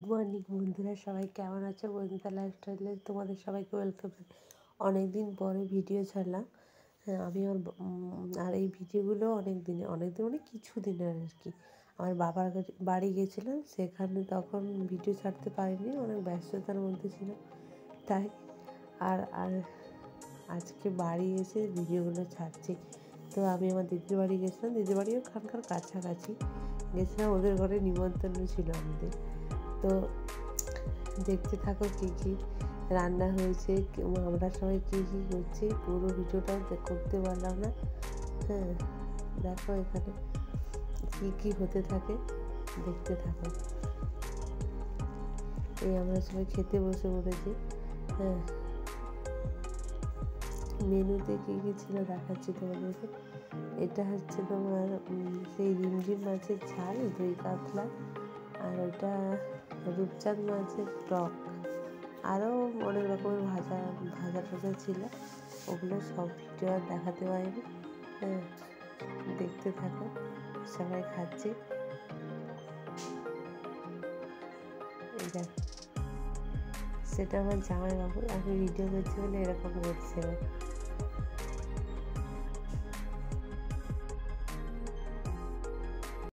Morning বন্ধুরা, সবাই কেমন আছো? বন্ধুরা লাইফস্টাইলে তোমাদের সবাইকে ওয়েলকাম। অনেক দিন পরে ভিডিও ছাড়লাম। হ্যাঁ, আমি আর এই ভিডিওগুলো অনেক দিন মানে কিছু দিনের আর কি। আমার বাবার বাড়ি গেছিলাম, সেখানে তখন ভিডিও ছাড়তে পারিনি, অনেক ব্যস্ততার মধ্যে ছিল তাই। আর আর আজকে বাড়ি এসে ভিডিওগুলো ছাড়ছি। তো আমি আমার দিদির বাড়ি গেছিলাম, দিদির বাড়িও ওখানকার কাছাকাছি গেছিলাম, ওদের ঘরে নিমন্ত্রণ ছিল আমাদের। তো দেখতে থাকো কী কী রান্না হয়েছে, আমরা সবাই কী কী করছি, পুরো ভিডিওটাও করতে পারলাম না। হ্যাঁ, দেখো এখানে কী কী হতে থাকে, দেখতে থাকো। এই আমরা সবাই খেতে বসে পড়েছি। হ্যাঁ, মেনুতে কী কী ছিল দেখাচ্ছি তোমাদেরকে। এটা হচ্ছে তোমার সেই রিমঝিম মাছের ঝাল, দই কাতলা, আর ওটা রূপচাঁদ মাছের টক, আরও অনেক রকমের ভাজা টাজা ছিল। ওগুলো সব ভিডিও আর দেখাতে পারিনি। হ্যাঁ, দেখতে থাকো, সবাই খাচ্ছি। এই দেখো, সেটা আমার জামাইবাবু, আমি ভিডিও করছি বলে এরকম করছে।